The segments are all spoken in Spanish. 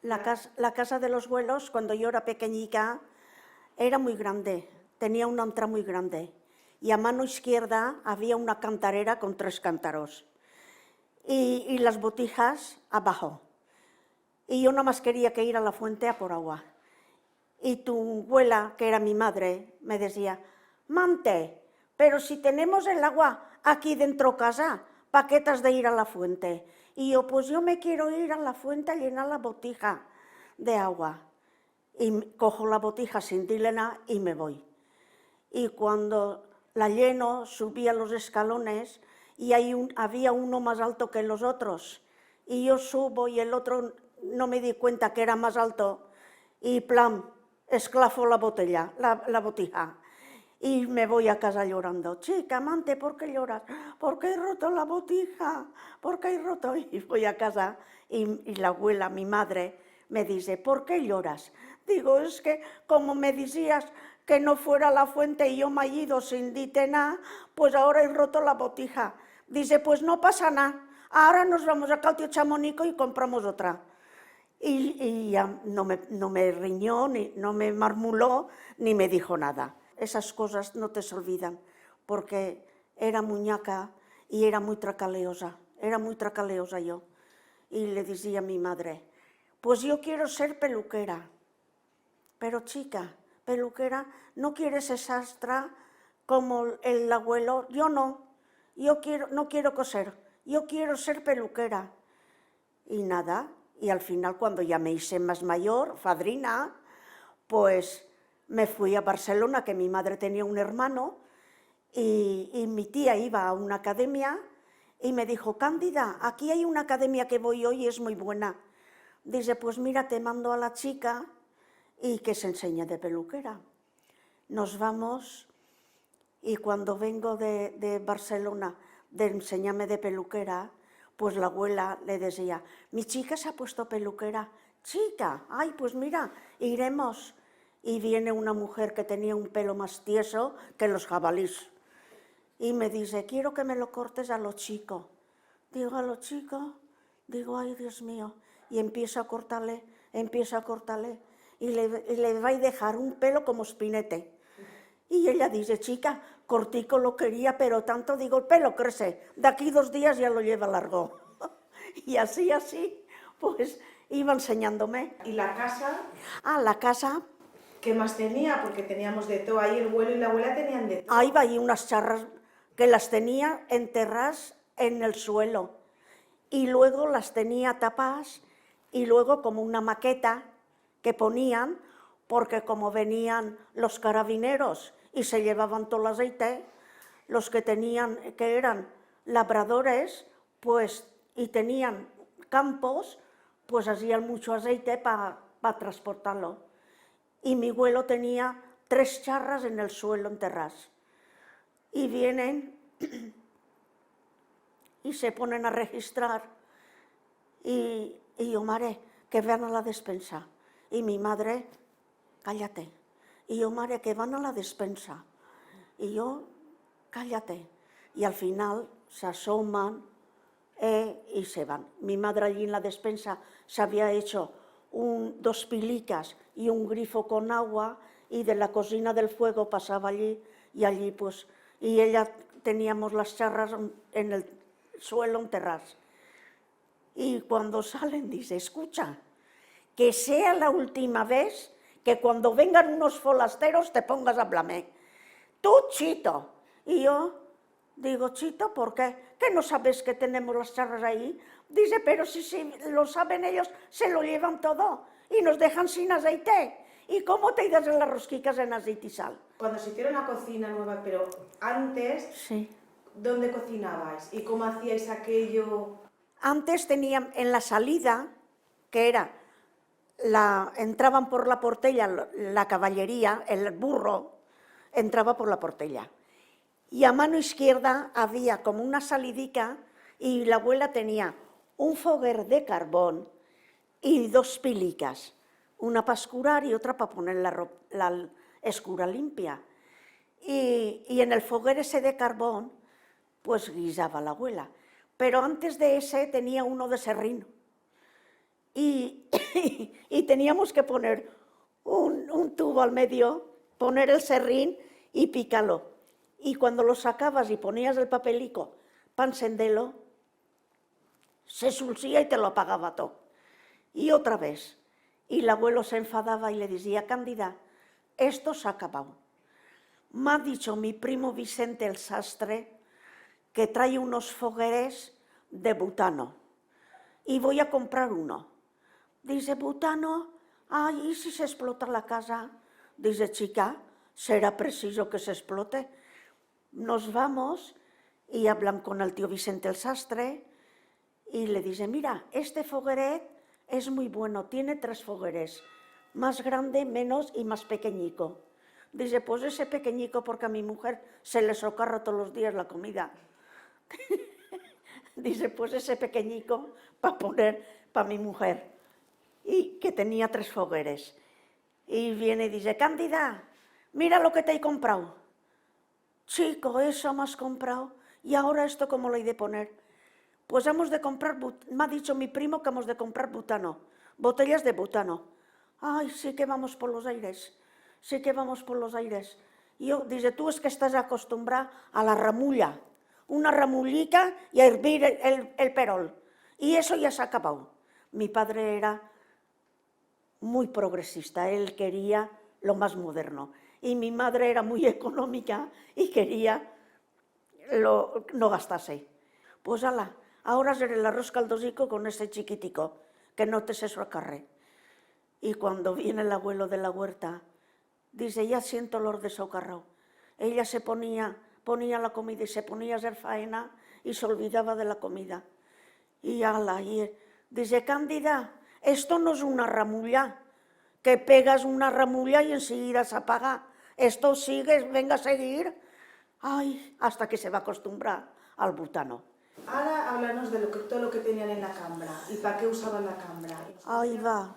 La casa de los abuelos, cuando yo era pequeñica, era muy grande, tenía una entrada muy grande. Y a mano izquierda había una cantarera con 3 cántaros y las botijas abajo. Y yo nada más quería que ir a la fuente a por agua. Y tu abuela, que era mi madre, me decía, Mante, pero si tenemos el agua aquí dentro casa, ¿para qué te has de ir a la fuente? Y yo, pues yo me quiero ir a la fuente a llenar la botija de agua. Y cojo la botija sin decirle nada y me voy. Y cuando la lleno, subía los escalones y había uno más alto que los otros. Y yo subo y el otro no me di cuenta que era más alto y plan, esclafo la botija. Y me voy a casa llorando. Chica, amante, ¿por qué lloras? Porque he roto la botija, porque he roto. Y voy a casa y la abuela, mi madre, me dice, ¿por qué lloras? Digo, es que como me decías que no fuera a la fuente y yo me he ido sin dite nada, pues ahora he roto la botija. Dice, pues no pasa nada, ahora nos vamos a Cautio Chamonico y compramos otra. Y ya no me riñó, no me marmuló, ni me dijo nada. Esas cosas no te se olvidan, porque era muñaca y era muy tracaleosa yo. Y le decía a mi madre, pues yo quiero ser peluquera, pero chica, peluquera, ¿no quieres ser sastra como el abuelo? Yo no, no quiero coser, yo quiero ser peluquera. Y nada, y al final cuando ya me hice más mayor, fadrina, pues me fui a Barcelona, que mi madre tenía un hermano, y mi tía iba a una academia y me dijo, Cándida, aquí hay una academia que voy hoy y es muy buena. Dice, pues mira, te mando a la chica y que se enseñe de peluquera. Nos vamos y cuando vengo de Barcelona de enseñarme de peluquera, pues la abuela le decía, mi chica se ha puesto peluquera. Chica, ay, pues mira, iremos. Y viene una mujer que tenía un pelo más tieso que los jabalíes. Y me dice, quiero que me lo cortes a lo chico. Digo, a lo chico, digo, ay, Dios mío. Y empiezo a cortarle. Y le va a dejar un pelo como espinete. Y ella dice, chica, cortico lo quería, pero tanto, digo, el pelo crece. De aquí 2 días ya lo lleva largo. Y así, pues iba enseñándome. ¿Y la casa? La casa. ¿Qué más tenía? Porque teníamos de todo. Ahí el abuelo y la abuela tenían de todo. Ahí va ahí unas charras que las tenía enterradas en el suelo. Y luego las tenía tapadas y luego como una maqueta que ponían, porque como venían los carabineros y se llevaban todo el aceite, los que eran labradores, pues, y tenían campos, pues hacían mucho aceite para transportarlo. Y mi abuelo tenía 3 charras en el suelo enterradas. Y vienen y se ponen a registrar. Y yo, madre, que van a la despensa. Y mi madre, cállate. Y yo, madre, que van a la despensa. Y yo, cállate. Y al final se asoman y se van. Mi madre allí en la despensa se había hecho 2 pilicas y un grifo con agua y de la cocina del fuego pasaba allí y allí pues, y ella teníamos las charras en el suelo enterradas. Y cuando salen dice, escucha, que sea la última vez que cuando vengan unos folasteros te pongas a hablarme. Tú, Chito. Y yo digo, Chito, ¿por qué? ¿Que no sabes que tenemos las charras ahí? Dice, pero si lo saben ellos, se lo llevan todo y nos dejan sin aceite. ¿Y cómo te irás en las rosquicas en aceite y sal? Cuando se hicieron la cocina nueva, pero antes, Sí. ¿dónde cocinabais? ¿Y cómo hacíais aquello? Antes tenían en la salida, que era, entraban por la portella la caballería, el burro entraba por la portella. Y a mano izquierda había como una salidica y la abuela tenía un foguer de carbón y 2 pilicas, una para escurar y otra para poner la escura limpia. Y en el foguer ese de carbón, pues guisaba la abuela. Pero antes de ese tenía uno de serrín. Y y teníamos que poner un tubo al medio, poner el serrín y picarlo. Y cuando lo sacabas y ponías el papelico para encenderlo, se sulcía y te lo apagaba todo. Y otra vez. Y el abuelo se enfadaba y le decía, Cándida, esto se ha acabado. Me ha dicho mi primo Vicente el sastre que trae unos fogueres de butano y voy a comprar uno. Dice, butano, ay, ¿y si se explota la casa? Dice, chica, será preciso que se explote. Nos vamos y hablan con el tío Vicente el sastre y le dice, mira, este fogueret es muy bueno, tiene 3 fogueres, más grande, menos y más pequeñico. Dice, pues ese pequeñico porque a mi mujer se le socarra todos los días la comida. Dice, pues ese pequeñico para poner para mi mujer. Y que tenía 3 fogueres. Y viene y dice, Cándida, mira lo que te he comprado. Chico, eso me has comprado. ¿Y ahora esto cómo lo he de poner? Pues hemos de comprar, me ha dicho mi primo que hemos de comprar butano, botellas de butano. Ay, sí que vamos por los aires, sí que vamos por los aires. Yo, dice, tú es que estás acostumbrada a la ramulla, una ramullica y a hervir el perol. Y eso ya se ha acabado. Mi padre era muy progresista, él quería lo más moderno. Y mi madre era muy económica y quería no gastarse. Pues ala, ahora seré el arroz caldosico con ese chiquitico, que no te se socarre. Y cuando viene el abuelo de la huerta, dice, ya siento olor de socarrao. Ella se ponía la comida y se ponía a hacer faena y se olvidaba de la comida. Y ala, y dice, Cándida, esto no es una ramulla, que pegas una ramulla y enseguida se apaga. Esto sigue, venga a seguir. Ay, hasta que se va a acostumbrar al butano. Ahora háblanos de todo lo que tenían en la cambra y para qué usaban la cambra. Ahí va,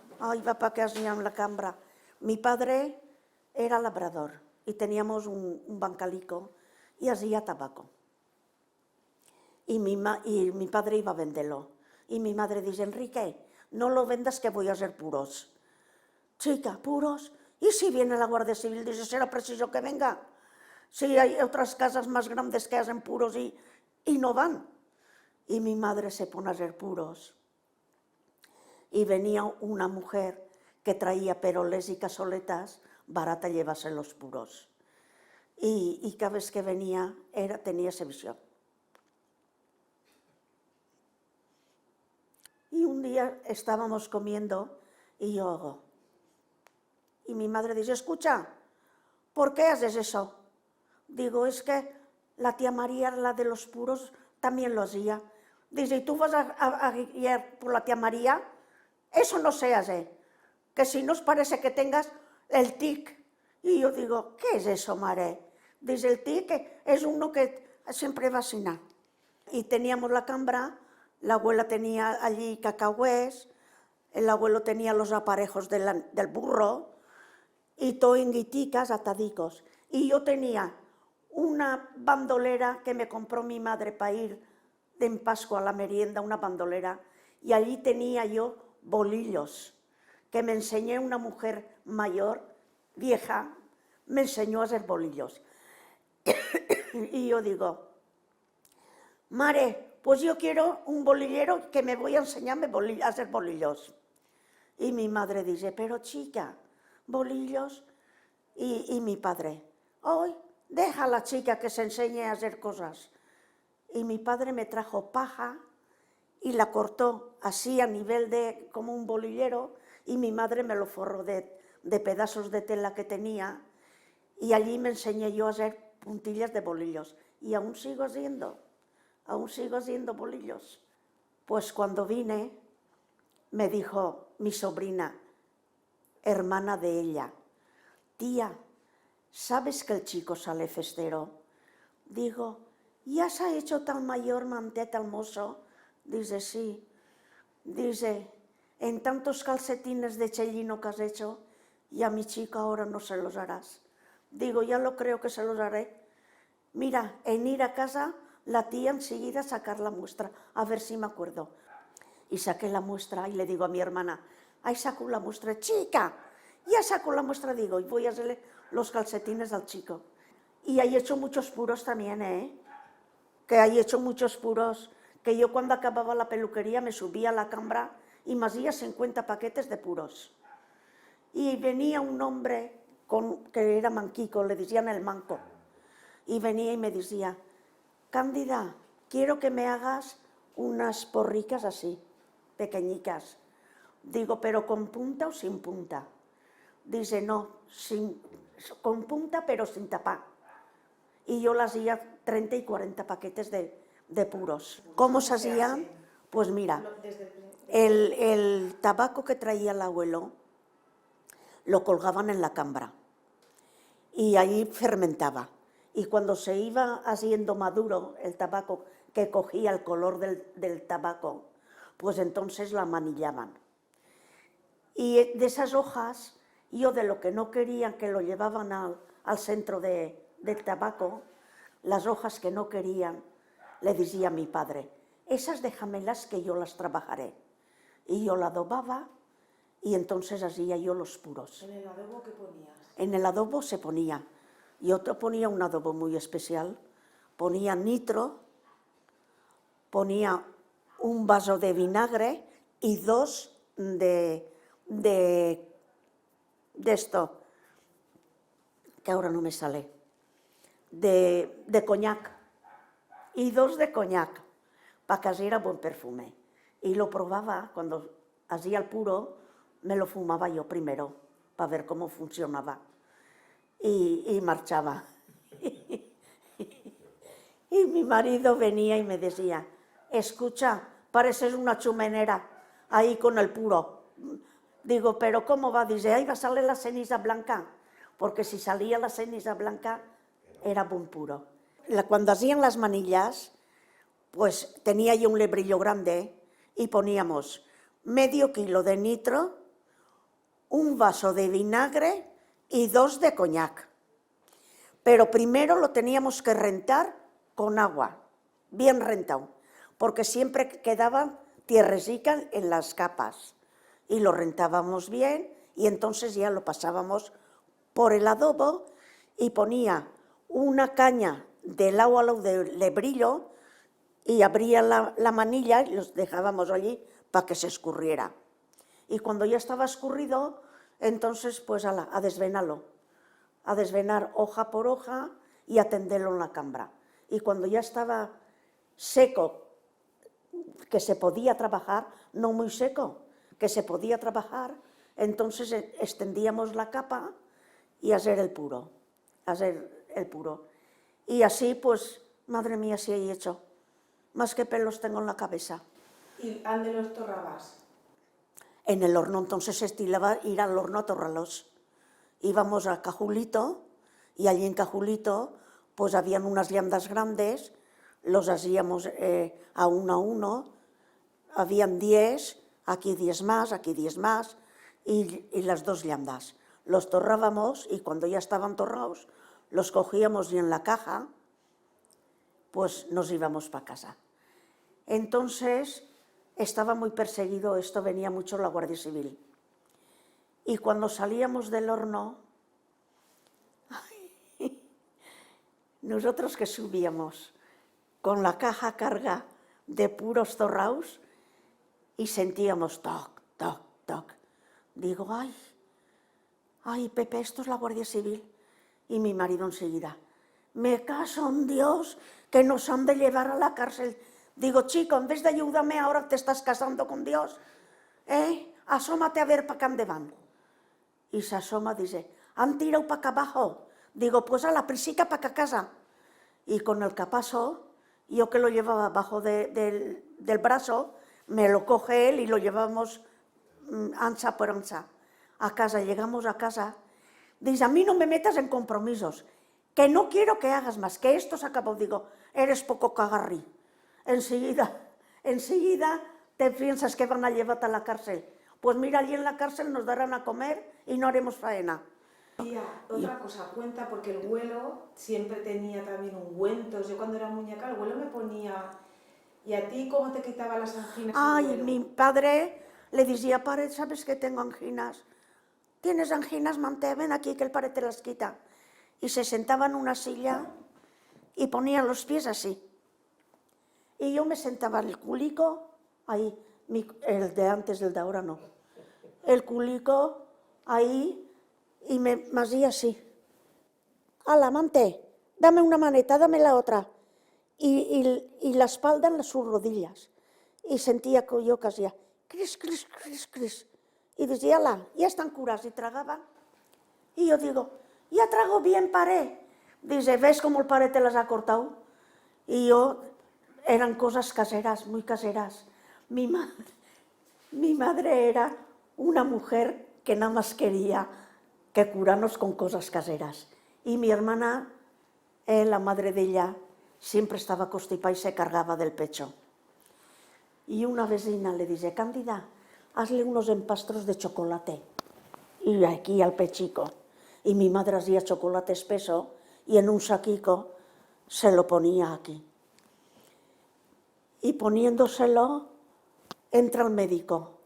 para qué hacían la cambra. Mi padre era labrador y teníamos un bancalico y hacía tabaco. Y mi padre iba a venderlo. Y mi madre dice, Enrique, no lo vendas que voy a hacer puros. Chica, puros. ¿Y si viene la Guardia Civil? Dice, será preciso que venga. Si hay otras casas más grandes que hacen puros y no van. Y mi madre se pone a hacer puros. Y venía una mujer que traía peroles y cazoletas barata llevarse los puros. Y cada vez que venía tenía esa visión. Y un día estábamos comiendo y yo hago. Y mi madre dice, escucha, ¿por qué haces eso? Digo, es que la tía María, la de los puros, también lo hacía. Dice, ¿y tú vas a guiar por la tía María? Eso no se hace, que si nos parece que tengas el tic. Y yo digo, ¿qué es eso, Mare? Dice, el tic es uno que siempre vacina. Y teníamos la cambra, la abuela tenía allí cacahués, el abuelo tenía los aparejos del burro, y todo en guiticas, atadicos. Y yo tenía una bandolera que me compró mi madre para ir en Pascua a la merienda, una bandolera, y allí tenía yo bolillos, que me enseñé una mujer mayor, vieja, me enseñó a hacer bolillos. Y yo digo, Mare, pues yo quiero un bolillero que me voy a enseñarme a hacer bolillos. Y mi madre dice, pero chica, bolillos. Y mi padre, hoy deja a la chica que se enseñe a hacer cosas. Y mi padre me trajo paja y la cortó así a nivel de como un bolillero y mi madre me lo forró de pedazos de tela que tenía y allí me enseñé yo a hacer puntillas de bolillos. Y aún sigo haciendo bolillos. Pues cuando vine, me dijo mi sobrina, hermana de ella, tía, ¿sabes que el chico sale festero? Digo, ¿ya se ha hecho tan mayor manteta el mozo? Dice, sí. Dice, en tantos calcetines de chellino que has hecho, y a mi chico ahora no se los harás. Digo, ya lo creo que se los haré. Mira, en ir a casa, la tía enseguida a sacar la muestra, a ver si me acuerdo. Y saqué la muestra y le digo a mi hermana, ahí saco la muestra, chica, ya saco la muestra, digo, y voy a hacerle los calcetines al chico. Y ahí he hecho muchos puros también, que ahí he hecho muchos puros, que yo cuando acababa la peluquería me subía a la cambra y me hacía 50 paquetes de puros. Y venía un hombre que era manquico, le decían el manco, y venía y me decía, Cándida, quiero que me hagas unas porricas así, pequeñicas. Digo, ¿pero con punta o sin punta? Dice, no, con punta pero sin tapar. Y yo las hacía 30 y 40 paquetes de puros. ¿Cómo se hacía? Pues mira, el tabaco que traía el abuelo lo colgaban en la cambra y ahí fermentaba. Y cuando se iba haciendo maduro el tabaco, que cogía el color del tabaco, pues entonces la manillaban. Y de esas hojas, yo de lo que no querían que lo llevaban al centro del tabaco, las hojas que no querían, le decía a mi padre, esas déjamelas que yo las trabajaré. Y yo la adobaba y entonces hacía yo los puros. ¿En el adobo qué ponías? En el adobo se ponía, yo ponía un adobo muy especial, ponía nitro, ponía un vaso de vinagre y 2 de esto, que ahora no me sale, de coñac, y 2 de coñac, para que hiciera buen perfume. Y lo probaba, cuando hacía el puro, me lo fumaba yo primero, para ver cómo funcionaba. Y marchaba. Y mi marido venía y me decía, escucha, pareces una chumenera ahí con el puro. Digo, ¿pero cómo va? Dice, ahí va a salir la ceniza blanca, porque si salía la ceniza blanca era buen puro. Cuando hacían las manillas, pues tenía yo un lebrillo grande y poníamos medio kilo de nitro, un vaso de vinagre y 2 de coñac. Pero primero lo teníamos que rentar con agua, bien rentado, porque siempre quedaba tierrecica en las capas. Y lo rentábamos bien y entonces ya lo pasábamos por el adobo y ponía una caña de lado a lado de lebrillo y abría la manilla y los dejábamos allí para que se escurriera. Y cuando ya estaba escurrido, entonces pues a desvenarlo, a desvenar hoja por hoja y a tenderlo en la cambra. Y cuando ya estaba seco, que se podía trabajar, no muy seco, que se podía trabajar, entonces extendíamos la capa y hacer el puro, Y así, pues, madre mía, sí he hecho. Más que pelos tengo en la cabeza. ¿Y dónde los torrabas? En el horno, entonces se estilaba ir al horno a torrarlos. Íbamos a Cajulito y allí en Cajulito pues habían unas llandas grandes, los hacíamos a uno, habían 10, aquí 10 más, aquí 10 más y las 2 llandas. Los torrábamos y cuando ya estaban torrados los cogíamos y en la caja pues nos íbamos para casa. Entonces estaba muy perseguido esto, venía mucho la Guardia Civil. Y cuando salíamos del horno, nosotros que subíamos con la caja carga de puros torraos y sentíamos toc, toc, toc. Digo, ay, Pepe, esto es la Guardia Civil. Y mi marido enseguida, me caso en Dios que nos han de llevar a la cárcel. Digo, chico, en vez de ayúdame, ahora te estás casando con Dios. Asómate a ver para acá dónde van. Y se asoma, dice, han tirado para acá abajo. Digo, pues a la prisica para acá casa. Y con el capazo, yo que lo llevaba abajo del brazo, me lo coge él y lo llevamos ancha por ancha a casa. Llegamos a casa, dice, a mí no me metas en compromisos, que no quiero que hagas más, que esto se acabó. Digo, eres poco cagarrí. Enseguida te piensas que van a llevarte a la cárcel. Pues mira, allí en la cárcel nos darán a comer y no haremos faena. Tía, otra cosa, cuenta, porque el abuelo siempre tenía también ungüentos. Yo cuando era muñeca, el abuelo me ponía... ¿Y a ti cómo te quitaba las anginas el Ay, abuelo? mi padre Le decía, padre, ¿sabes que tengo anginas? ¿Tienes anginas, Mante? Ven aquí que el padre te las quita. Y se sentaba en una silla y ponía los pies así. Y yo me sentaba el culico, ahí, el de antes, el de ahora no. El culico ahí y me hacía así. Ala, Mante, dame una maneta, dame la otra. Y la espalda en sus rodillas. Y sentía que yo que hacía, cris, cris, cris, cris. Y decía, ala, ya están curadas. Y tragaban. Y yo digo, ya trago bien, paré. Dice, ¿ves cómo el padre te las ha cortado? Y yo, eran cosas caseras, muy caseras. Mi madre era una mujer que nada más quería que curarnos con cosas caseras. Y mi hermana, la madre de ella, siempre estaba constipada y se cargaba del pecho. Y una vecina le dice, Cándida, hazle unos empastros de chocolate. Y aquí al pechico. Y mi madre hacía chocolate espeso y en un saquico se lo ponía aquí. Y poniéndoselo, entra el médico.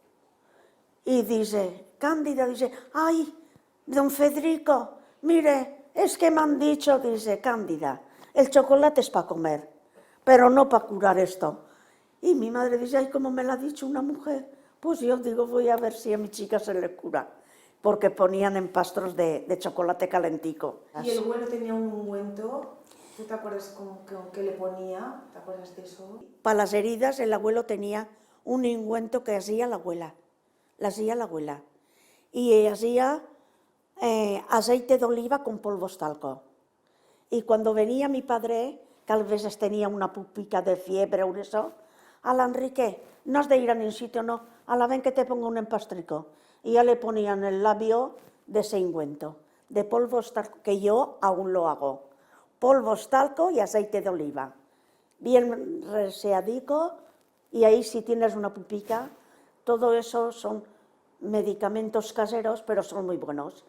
Y dice, Cándida, dice, ay, don Federico, mire, es que me han dicho, dice, Cándida, el chocolate es para comer, pero no para curar esto. Y mi madre dice, ay, como me lo ha dicho una mujer, pues yo digo, voy a ver si a mi chica se le cura, porque ponían empastros de chocolate calentico. ¿Y el abuelo tenía un ungüento? ¿Tú te acuerdas con qué le ponía? ¿Te acuerdas de eso? Para las heridas el abuelo tenía un ungüento que hacía la abuela, y hacía aceite de oliva con polvos talco. Y cuando venía mi padre, que a veces tenía una pupica de fiebre o eso, a la Enrique, no has de ir a ningún sitio, no, a la ven que te pongo un empastrico. Y ya le ponían el labio de ese ungüento, de polvos talco, que yo aún lo hago. Polvos talco y aceite de oliva. Bien reseadico, y ahí si tienes una pupica, todo eso son medicamentos caseros, pero son muy buenos.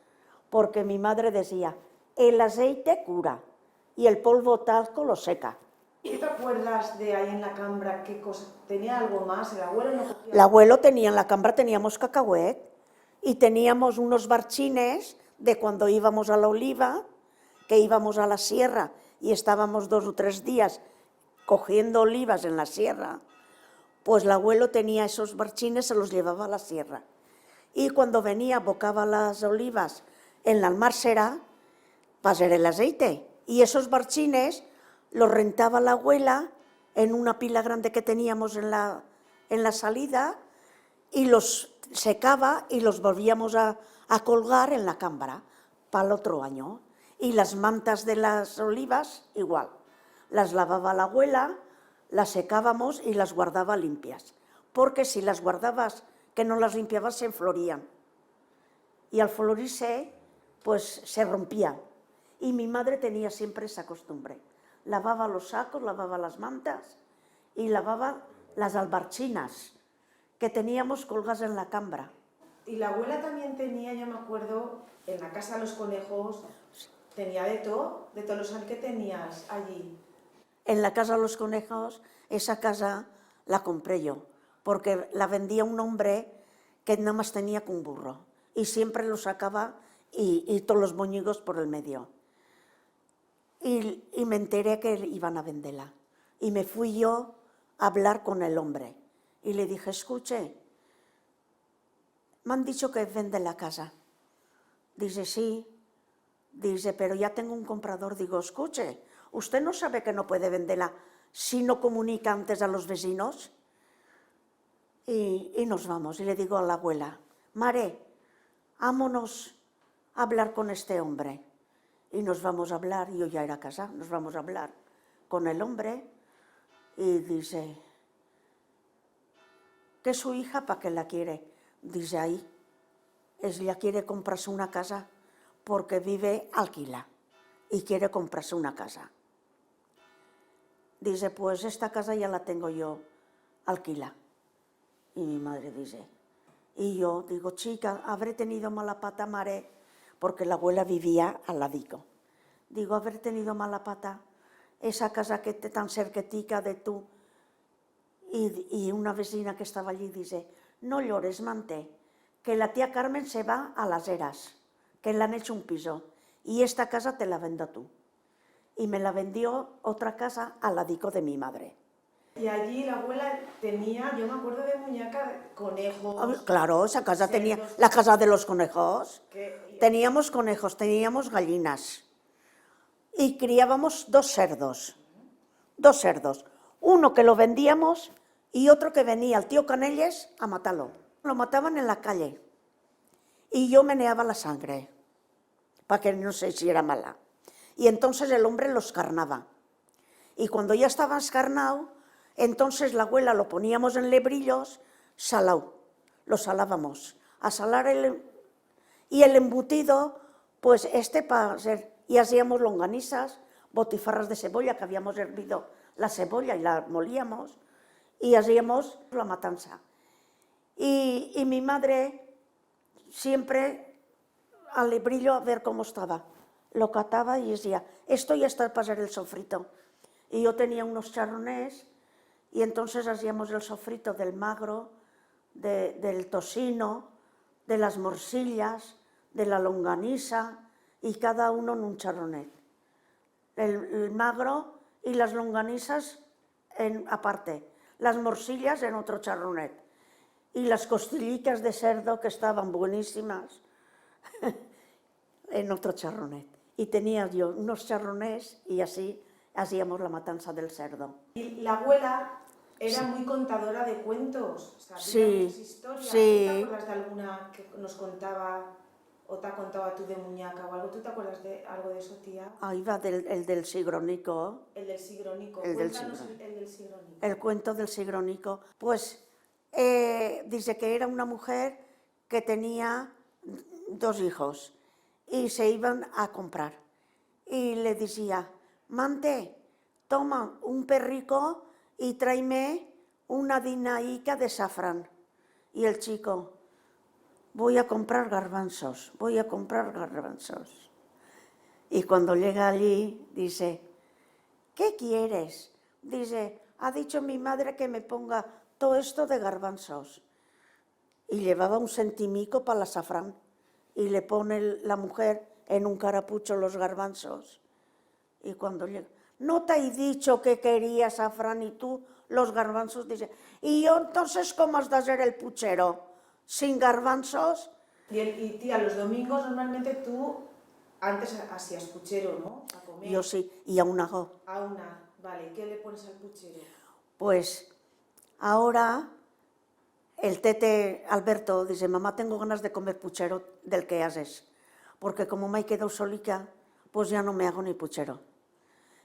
Porque mi madre decía, el aceite cura y el polvo talco lo seca. ¿Tú te acuerdas de ahí en la cambra qué cosa? ¿Tenía algo más? ¿El abuelo no cogía? El abuelo tenía en la cambra, teníamos cacahuet y teníamos unos barchines de cuando íbamos a la oliva, que íbamos a la sierra y estábamos 2 o 3 días cogiendo olivas en la sierra, pues el abuelo tenía esos barchines, se los llevaba a la sierra. Y cuando venía, bocaba las olivas en la almarsera para hacer el aceite. Y esos barchines los rentaba la abuela en una pila grande que teníamos en la salida y los secaba y los volvíamos a colgar en la cámara para el otro año. Y las mantas de las olivas igual. Las lavaba la abuela, las secábamos y las guardaba limpias. Porque si las guardabas que no las limpiabas se enflorían. Y al florirse, pues se rompían. Y mi madre tenía siempre esa costumbre. Lavaba los sacos, lavaba las mantas y lavaba las albarchinas que teníamos colgadas en la cambra. Y la abuela también tenía, yo me acuerdo, en la casa de los conejos, tenía de todos los que tenías allí. En la casa de los conejos, esa casa la compré yo, porque la vendía un hombre que nada más tenía que un burro y siempre lo sacaba y todos los moñigos por el medio. Y me enteré que iban a venderla. Y me fui yo a hablar con el hombre. Y le dije, escuche, me han dicho que vende la casa. Dice, sí. Dice, pero ya tengo un comprador. Digo, escuche, ¿usted no sabe que no puede venderla si no comunica antes a los vecinos? Y nos vamos. Y le digo a la abuela, Mare, vámonos a hablar con este hombre. Y nos vamos a hablar, yo ya era casada, nos vamos a hablar con el hombre y dice, que su hija, ¿para qué la quiere? Dice, ahí, ella quiere comprarse una casa porque vive alquila y quiere comprarse una casa. Dice, pues esta casa ya la tengo yo alquila. Y mi madre dice, y yo digo, chica, habré tenido mala pata, Mare, porque la abuela vivía al ladico. Digo, haber tenido mala pata, esa casa que te tan cerquetica de tú. Y una vecina que estaba allí dice, no llores, Mante, que la tía Carmen se va a Las Heras, que le han hecho un piso, y esta casa te la vendo tú. Y me la vendió otra casa al ladico de mi madre. Y allí la abuela tenía, yo me acuerdo de muñeca, conejos. Claro, esa casa tenía, cerdos, la casa de los conejos. que- Teníamos conejos, teníamos gallinas y criábamos dos cerdos, uno que lo vendíamos y otro que venía el tío Canelles a matarlo. Lo mataban en la calle y yo meneaba la sangre para que no sé si era mala. Y entonces el hombre los carnaba. Y cuando ya estaba escarnado, entonces la abuela lo poníamos en lebrillos, salado, lo salábamos. A salar y el embutido, pues para ser, y hacíamos longanizas, botifarras de cebolla, que habíamos hervido la cebolla y la molíamos, y hacíamos la matanza. Y mi madre siempre al lebrillo a ver cómo estaba. Lo cataba y decía, esto ya está para hacer el sofrito. Y yo tenía unos charronés y entonces hacíamos el sofrito del magro, del tocino, de las morcillas, de la longaniza y cada uno en un charronet. El magro y las longanizas aparte, las morcillas en otro charronet y las costillitas de cerdo que estaban buenísimas en otro charronet. Y tenía yo unos charronés y así hacíamos la matanza del cerdo. Y la abuela era muy contadora de cuentos, sabía Sí, muchas historias. sí. ¿Tú te acuerdas de alguna que nos contaba o te ha contado tú de muñeca o algo? ¿Tú te acuerdas de algo de eso, tía? Ahí va el del sigrónico. El del sigrónico. El del Cuéntanos sigrónico. el del sigrónico. El cuento del sigrónico. Pues dice que era una mujer que tenía 2 hijos y se iban a comprar. Y le decía, Mante, toma un perrico y tráeme una dinaica de safrán. Y el chico, voy a comprar garbanzos, voy a comprar garbanzos. Y cuando llega allí, dice, ¿qué quieres? Dice, ha dicho mi madre que me ponga todo esto de garbanzos. Y llevaba un centimico para el azafrán. Y le pone la mujer en un carapucho los garbanzos. Y cuando llega, ¿no te he dicho que querías azafrán y tú los garbanzos? Dice, ¿y yo entonces cómo has de hacer el puchero? ¿Sin garbanzos? Y tía, los domingos normalmente tú antes hacías puchero, ¿no? A comer. Yo sí, y aún hago. A una, vale. ¿Qué le pones al puchero? Pues ahora el tete Alberto dice, mamá, tengo ganas de comer puchero del que haces, porque como me he quedado solica, pues ya no me hago ni puchero.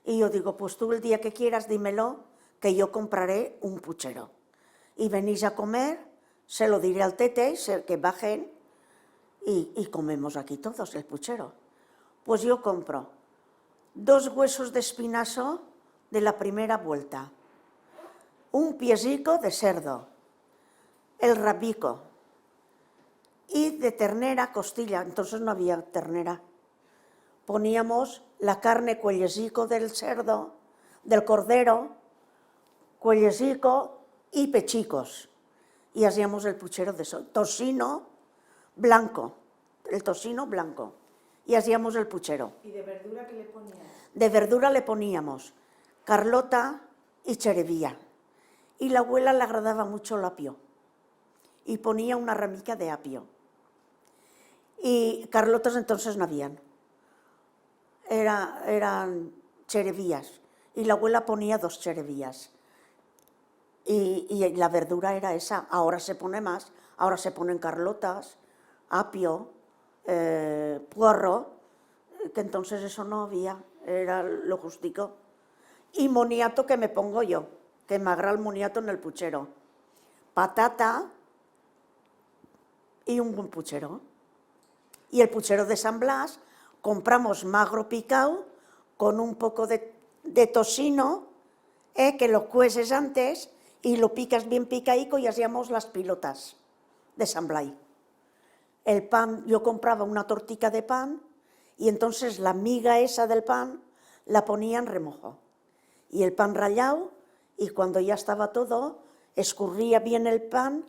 Y yo digo, pues tú el día que quieras dímelo, que yo compraré un puchero. Y venís a comer, se lo diré al tete, que bajen y comemos aquí todos el puchero. Pues yo compro 2 huesos de espinazo de la primera vuelta, un piesico de cerdo, el rabico y de ternera costilla, entonces no había ternera. Poníamos la carne cuellecico del cerdo, del cordero, cuellecico y pechicos. Y hacíamos el puchero de tocino blanco, el tocino blanco. Y hacíamos el puchero. ¿Y de verdura qué le ponías? De verdura le poníamos carlota y cherevía. Y la abuela le agradaba mucho el apio. Y ponía una ramica de apio. Y carlotas entonces no habían. Eran cherevías. Y la abuela ponía 2 cherevías. Y la verdura era esa. Ahora se pone más. Ahora se ponen carlotas, apio, puerro, que entonces eso no había. Era lo justico. Y moniato que me pongo yo, que me agrada el moniato en el puchero. Patata y un buen puchero. Y el puchero de San Blas, compramos magro picado con un poco de tocino, que lo cueces antes y lo picas bien picaico y hacíamos las pilotas de San Blai. El pan, yo compraba una tortica de pan y entonces la miga esa del pan la ponía en remojo. Y el pan rallado, y cuando ya estaba todo, escurría bien el pan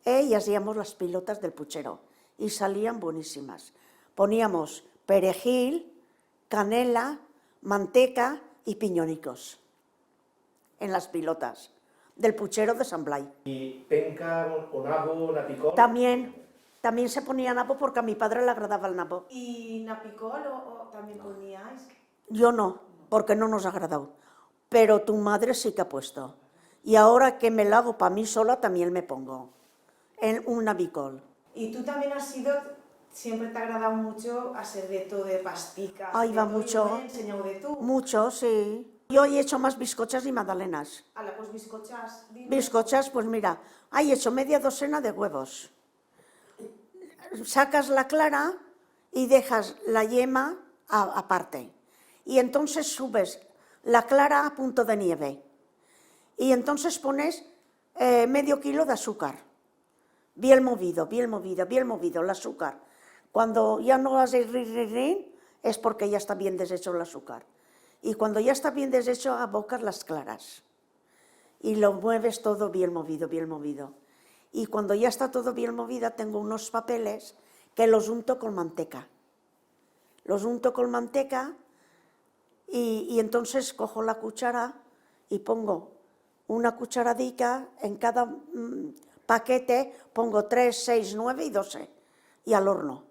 y hacíamos las pilotas del puchero y salían buenísimas. Poníamos perejil, canela, manteca y piñonicos en las pilotas del puchero de San Blai. ¿Y penca o nabo, napicón? También se ponía nabo porque a mi padre le agradaba el nabo. ¿Y napicol o también poníais? Yo no, porque no nos ha agradado, pero tu madre sí que ha puesto. Y ahora que me la hago para mí sola, también me pongo en un nabicol. ¿Y tú también has sido, siempre te ha agradado mucho hacer de todo, de pasticas? Ay, de va todo, mucho. y me he enseñado de tú. Mucho, sí. Yo he hecho más bizcochas y magdalenas. Ala, pues bizcochas. dime. Bizcochas, pues mira, he hecho media docena de huevos. Sacas la clara y dejas la yema aparte. Y entonces subes la clara a punto de nieve. Y entonces pones medio kilo de azúcar. Bien movido, bien movido, bien movido el azúcar. Cuando ya no hace rin, es porque ya está bien deshecho el azúcar. Y cuando ya está bien deshecho, abocas las claras. Y lo mueves todo bien movido, bien movido. Y cuando ya está todo bien movido, tengo unos papeles que los unto con manteca. Los unto con manteca y entonces cojo la cuchara y pongo una cucharadica en cada paquete, pongo 3, 6, 9 y 12 y al horno.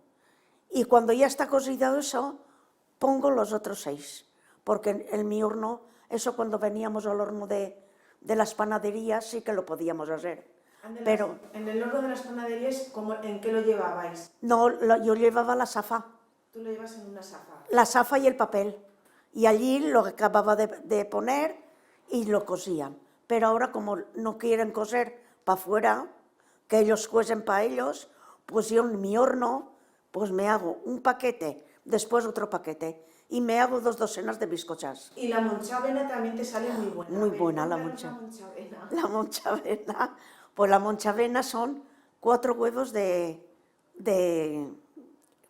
Y cuando ya está cocido eso, pongo los otros 6, porque en mi horno, eso cuando veníamos al horno de las panaderías sí que lo podíamos hacer. Pero En el horno de las panaderías, ¿en qué lo llevabais? no, yo llevaba la safa. Tú lo llevas en una safa. La safa y el papel. Y allí lo acababa de poner y lo cosían. Pero ahora como no quieren coser para afuera, que ellos cuecen para ellos, pues yo en mi horno pues me hago un paquete, después otro paquete, y me hago 2 docenas de bizcochas. Y la monchavena también te sale muy buena. Muy buena la Cuéntanos monchavena. la monchavena. La monchavena, pues la monchavena son 4 huevos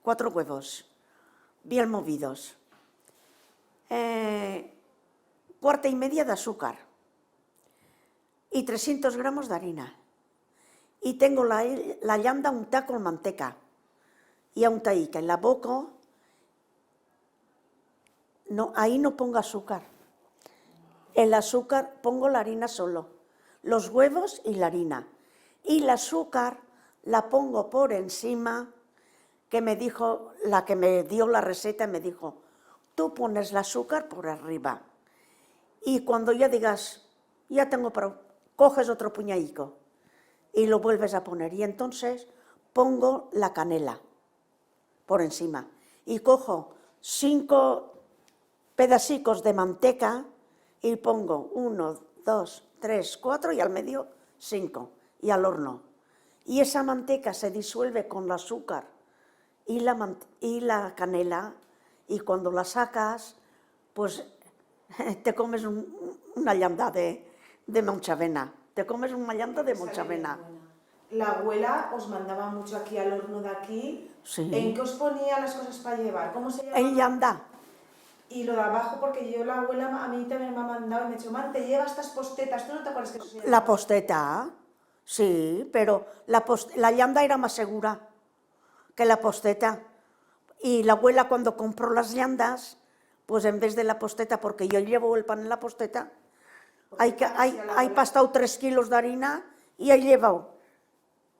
4 huevos, bien movidos. 1/4 y media de azúcar y 300 gramos de harina. Y tengo la llanda untada con manteca y untadica en la boca. No, ahí no pongo azúcar. El azúcar pongo la harina solo, los huevos y la harina. Y el azúcar la pongo por encima, que me dijo, la que me dio la receta me dijo, tú pones el azúcar por arriba. Y cuando ya digas, ya tengo para, coges otro puñadico y lo vuelves a poner. Y entonces pongo la canela por encima y cojo 5 pedacicos de manteca y pongo 1, 2, 3, 4 y al medio 5 y al horno. Y esa manteca se disuelve con el azúcar y la canela y cuando la sacas, pues te comes una llanda de monchavena. Te comes una llanda de monchavena. La abuela os mandaba mucho aquí al horno de aquí. Sí. ¿En qué os ponía las cosas para llevar? ¿Cómo se llama? En llanda. Y lo de abajo, porque yo la abuela a mí también me ha mandado y me ha dicho, man, te lleva estas postetas. ¿Tú no te acuerdas que eso se llama? La posteta, sí, pero la llanda era más segura que la posteta. Y la abuela cuando compró las llandas, pues en vez de la posteta, porque yo llevo el pan en la posteta, hay pastado 3 kilos de harina y he llevado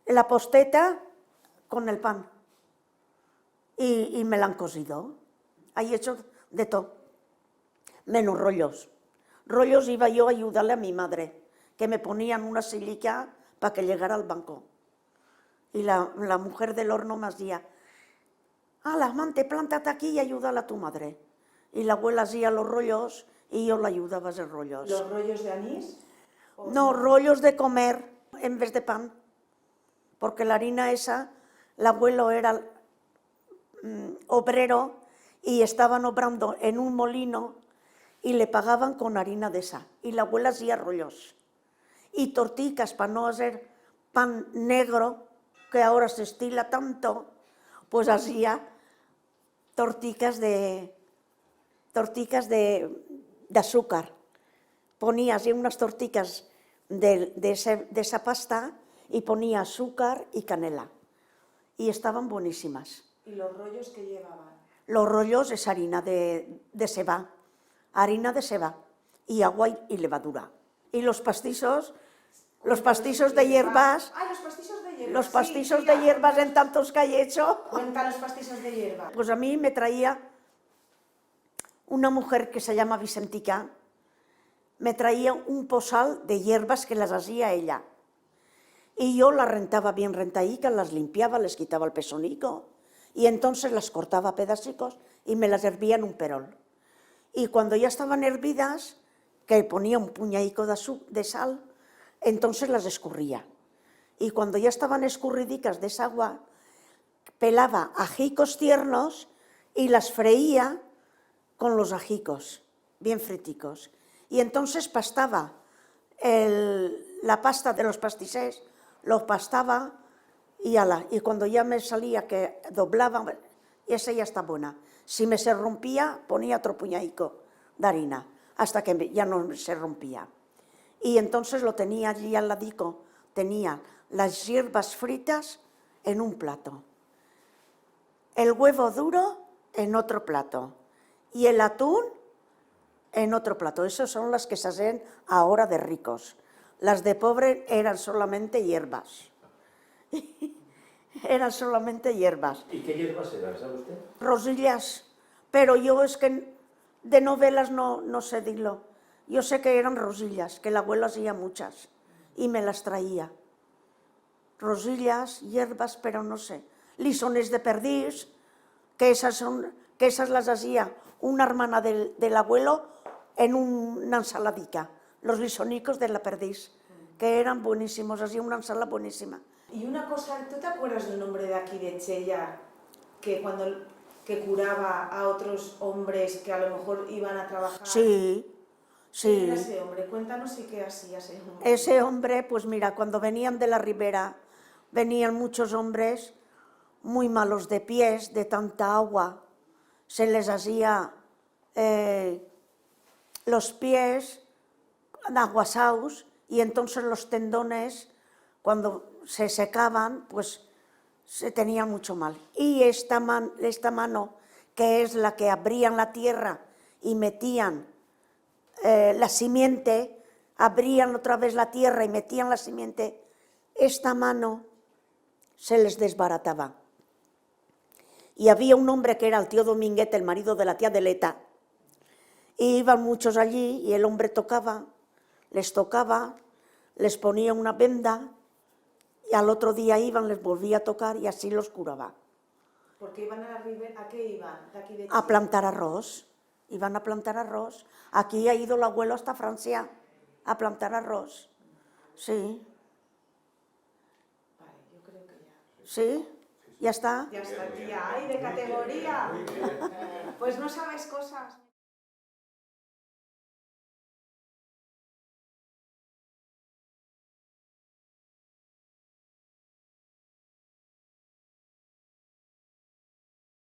la posteta con el pan. Y me la han cosido. He hecho de todo. Menos rollos. Rollos iba yo a ayudarle a mi madre, que me ponían una silica para que llegara al banco. Y la mujer del horno me decía, ala, mante, plántate aquí y ayúdala a tu madre. Y la abuela hacía los rollos y yo la ayudaba a hacer rollos. ¿Los rollos de anís? No, rollos de comer en vez de pan. Porque la harina esa, el abuelo era obrero y estaban obrando en un molino y le pagaban con harina de esa. Y la abuela hacía rollos. Y torticas para no hacer pan negro, que ahora se estila tanto, pues hacía torticas de azúcar. Ponía así unas torticas de esa pasta y ponía azúcar y canela. Y estaban buenísimas. ¿Y los rollos que llevaban? Los rollos es harina de ceba, y agua y levadura. Y los pastisos de hierbas, Ah, los pastisos de hierbas. los sí, pastisos sí, de hierbas en tantos que he hecho. Cuenta los pastisos de hierba. Pues a mí me traía una mujer que se llama Vicentica, me traía un posal de hierbas que las hacía ella. Y yo las rentaba bien rentadicas, las limpiaba, les quitaba el pesonico y entonces las cortaba a pedacicos y me las hervía en un perol. Y cuando ya estaban hervidas, que ponía un puñadico de sal, entonces las escurría. Y cuando ya estaban escurridicas de esa agua, pelaba ajicos tiernos y las freía con los ajicos, bien friticos. Y entonces pastaba la pasta de los pastisés, lo pastaba y cuando ya me salía que doblaba, esa ya está buena. Si me se rompía, ponía otro puñadico de harina, hasta que ya no se rompía. Y entonces lo tenía allí al ladico, tenía las hierbas fritas en un plato, el huevo duro en otro plato y el atún en otro plato. Esas son las que se hacen ahora de ricos. Las de pobre eran solamente hierbas. Eran solamente hierbas. ¿Y qué hierbas eran, sabe usted? Rosillas, pero yo es que de novelas no sé decirlo. Yo sé que eran rosillas, que la abuela hacía muchas y me las traía. Rosillas, hierbas, pero no sé. Lisones de perdiz, que esas las hacía una hermana del abuelo en una ensaladica. Los lisonicos de la perdiz, que eran buenísimos, hacía una ensalada buenísima. Y una cosa, ¿tú te acuerdas del nombre de aquí de Chella, que curaba a otros hombres que a lo mejor iban a trabajar? Sí, ¿Quién era sí. ese hombre? Cuéntanos y qué hacía ese hombre. Ese hombre, pues mira, cuando venían de la ribera, venían muchos hombres muy malos de pies, de tanta agua. Se les hacía los pies aguasados y entonces los tendones, cuando se secaban, pues se tenían mucho mal. Y esta mano, que es la que abrían la tierra y metían la simiente, abrían otra vez la tierra y metían la simiente, esta mano se les desbarataba. Y había un hombre que era el tío Dominguete, el marido de la tía Deleta, y iban muchos allí y el hombre tocaba, les ponía una venda y al otro día iban, les volvía a tocar y así los curaba. Porque iban a la ribera, ¿a qué iban? De aquí de A Chella. plantar arroz, iban a plantar arroz. Aquí ha ido el abuelo hasta Francia a plantar arroz. Sí, Vale, yo creo que ya. sí, ya está. Ya está, tía. ¡Ay, de categoría! Pues no sabes cosas.